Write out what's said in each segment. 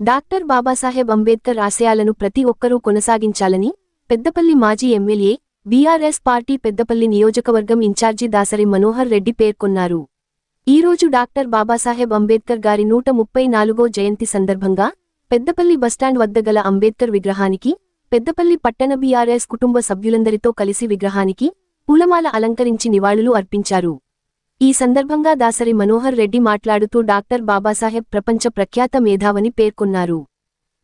Doctor Babasaheb Ambedkar ఆశయాలను ప్రతి ఒక్కరూ కొనసాగించాలని పెద్దపల్లి మాజీ ఎమ్మెల్యే బీఆర్ఎస్ పార్టీ పెద్దపల్లి నియోజకవర్గం ఇన్ఛార్జి దాసరి మనోహర్ రెడ్డి పేర్కొన్నారు. ఈరోజు డాక్టర్ బాబాసాహెబ్ అంబేద్కర్ గారి 134వ జయంతి సందర్భంగా పెద్దపల్లి బస్టాండ్ వద్ద గల అంబేద్కర్ విగ్రహానికి పెద్దపల్లి పట్టణ బీఆర్ఎస్ కుటుంబ సభ్యులందరితో కలిసి విగ్రహానికి పూలమాల అలంకరించి నివాళులు అర్పించారు. ఈ సందర్భంగా దాసరి మనోహర్ రెడ్డి మాట్లాడుతూ డాక్టర్ బాబాసాహెబ్ ప్రపంచ ప్రఖ్యాత మేధావని పేర్కొన్నారు.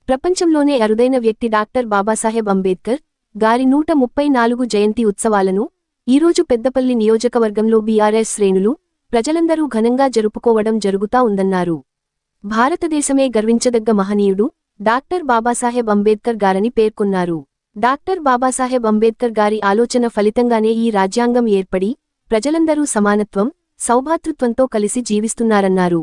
ప్రపంచంలోనే అరుదైన వ్యక్తి డాక్టర్ బాబాసాహెబ్ అంబేద్కర్ గారి 134 జయంతి ఉత్సవాలను ఈరోజు పెద్దపల్లి నియోజకవర్గంలో బీఆర్ఎస్ శ్రేణులు ప్రజలందరూ ఘనంగా జరుపుకోవడం జరుగుతా ఉందన్నారు. భారతదేశమే గర్వించదగ్గ మహనీయుడు డాక్టర్ బాబాసాహెబ్ అంబేద్కర్ గారని పేర్కొన్నారు. డాక్టర్ బాబాసాహెబ్ అంబేద్కర్ గారి ఆలోచన ఫలితంగానే ఈ రాజ్యాంగం ఏర్పడి ప్రజలందరూ సమానత్వం, సౌభాతృత్వంతో కలిసి జీవిస్తున్నారన్నారు.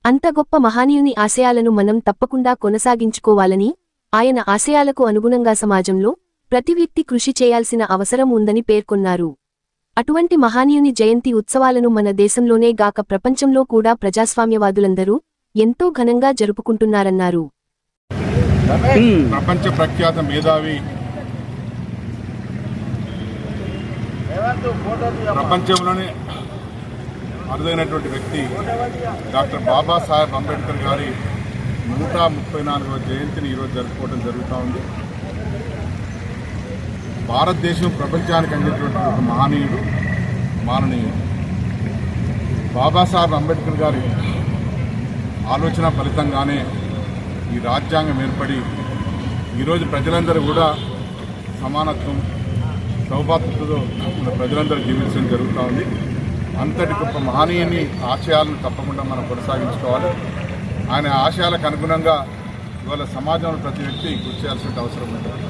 అంత గొప్ప మహానీయుని ఆశయాలను మనం తప్పకుండా కొనసాగించుకోవాలని, ఆయన ఆశయాలకు అనుగుణంగా సమాజంలో ప్రతి వ్యక్తి కృషి చేయాల్సిన అవసరం ఉందని పేర్కొన్నారు. అటువంటి మహానీయుని జయంతి ఉత్సవాలను మన దేశంలోనే గాక ప్రపంచంలో కూడా ప్రజాస్వామ్యవాదులందరూ ఎంతో ఘనంగా జరుపుకుంటున్నారన్నారు. ప్రపంచ ప్రఖ్యాత మేధావి, ప్రపంచంలోనే అరుదైనటువంటి వ్యక్తి డాక్టర్ బాబాసాహెబ్ అంబేద్కర్ గారి 134వ జయంతిని ఈరోజు జరుపుకోవడం జరుగుతూ ఉంది. భారతదేశం ప్రపంచానికి అందినటువంటి ఒక మహనీయుడు, మాననీయుడు బాబాసాహెబ్ అంబేద్కర్ గారి ఆలోచన ఫలితంగానే ఈ రాజ్యాంగం ఏర్పడి ఈరోజు ప్రజలందరూ కూడా సమానత్వం, సౌభాతృత్వంతో ప్రజలందరూ జీవించడం జరుగుతూ ఉంది. అంతటి గొప్ప మహనీయుని ఆశయాలను తప్పకుండా మనం కొనసాగించుకోవాలి. ఆయన ఆశయాలకు అనుగుణంగా ఇవాళ సమాజంలో ప్రతి వ్యక్తి కృషి చేయాల్సిన అవసరం ఉంటుంది.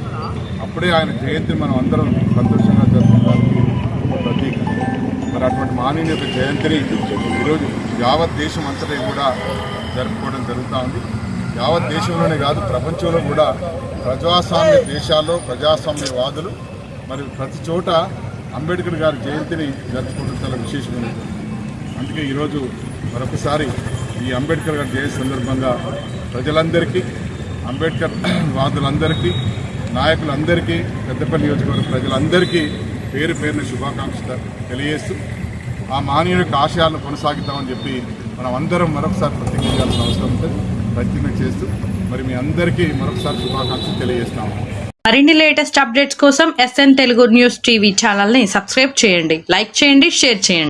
అప్పుడే ఆయన జయంతిని మనం అందరం సంతోషంగా జరుపుకోవడానికి ప్రతీక. మరి అటువంటి మహనీయుని యొక్క జయంతిని ఈరోజు యావత్ దేశం అంతటా కూడా జరుపుకోవడం జరుగుతూ ఉంది. యావత్ దేశంలోనే కాదు, ప్రపంచంలో కూడా ప్రజాస్వామ్య దేశాల్లో ప్రజాస్వామ్యవాదులు మరి ప్రతి చోట అంబేద్కర్ గారి జయంతిని జరుపుకోవడం చాలా విశేషమైనది. అందుకే ఈరోజు మరొకసారి ఈ అంబేద్కర్ గారి జయంతి సందర్భంగా ప్రజలందరికీ, అంబేద్కర్ వాదులందరికీ, నాయకులందరికీ, పెద్దపల్లి నియోజకవర్గ ప్రజలందరికీ పేరు పేరున శుభాకాంక్షలు తెలియజేస్తూ ఆ మహనీయుని యొక్క ఆశయాలను కొనసాగిద్దామని చెప్పి మనం అందరం మరొకసారి ప్రతిజ్ఞ చేయాల్సిన అవసరం ఉంటుంది. ప్రతిజ్ఞ చేస్తూ మరి మీ అందరికీ మరొకసారి శుభాకాంక్షలు తెలియజేస్తాము. మరిన్ని లేటెస్ట్ అప్డేట్స్ కోసం SN తెలుగు న్యూస్ టీవీ ఛానల్ని సబ్స్క్రైబ్ చేయండి, లైక్ చేయండి, షేర్ చేయండి.